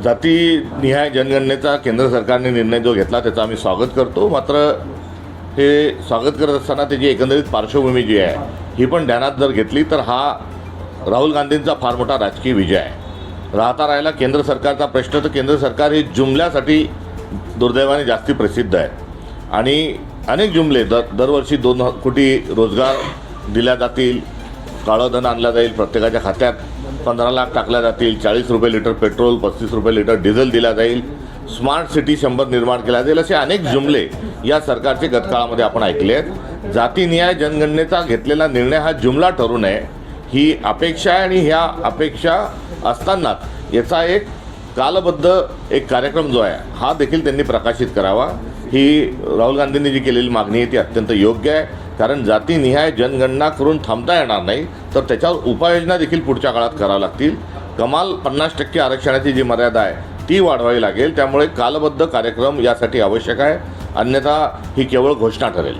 जातीनिहाय जनगणनेचा केंद्र सरकारने निर्णय जो घेतला त्याचं आम्ही स्वागत करतो. मात्र हे स्वागत करत असताना त्याची एकंदरीत पार्श्वभूमी जी आहे ही पण ध्यानात जर घेतली तर हा राहुल गांधींचा फार मोठा राजकीय विजय आहे. राहता राहिला केंद्र सरकारचा प्रश्न, तर केंद्र सरकार हे जुमल्यासाठी दुर्दैवाने जास्ती प्रसिद्ध आहे आणि अनेक जुमले दरवर्षी 2 कोटी रोजगार दिल्या जातील, काळं धन आणलं जाईल, प्रत्येकाच्या खात्यात 15 लाख टाकल्या जातील, 40 रुपये लिटर पेट्रोल, 35 रुपये लिटर डिझेल दिला जाईल, स्मार्ट सिटी 100 निर्माण केला जाईल, असे अनेक जुमले या सरकारचे गतकाळामध्ये आपण ऐकले आहेत. जातीनिहाय जनगणनेचा घेतलेला निर्णय हा जुमला ठरू नये ही अपेक्षा आहे आणि ह्या अपेक्षा असतानाच याचा एक कालबद्ध एक कार्यक्रम जो आहे हा देखील त्यांनी प्रकाशित करावा. ही राहुल गांधींनी जी केलेली मागणी आहे ती अत्यंत योग्य आहे, कारण जातीनिहाय जनगणना करून थांबता येणार नाही, तर त्याच्यावर उपाययोजना देखील पुढच्या काळात कराव्या लागतील. कमाल 50% आरक्षणाची जी मर्यादा आहे ती वाढवावी लागेल. त्यामुळे कालबद्ध कार्यक्रम यासाठी आवश्यक आहे, अन्यथा ही केवळ घोषणा ठरेल.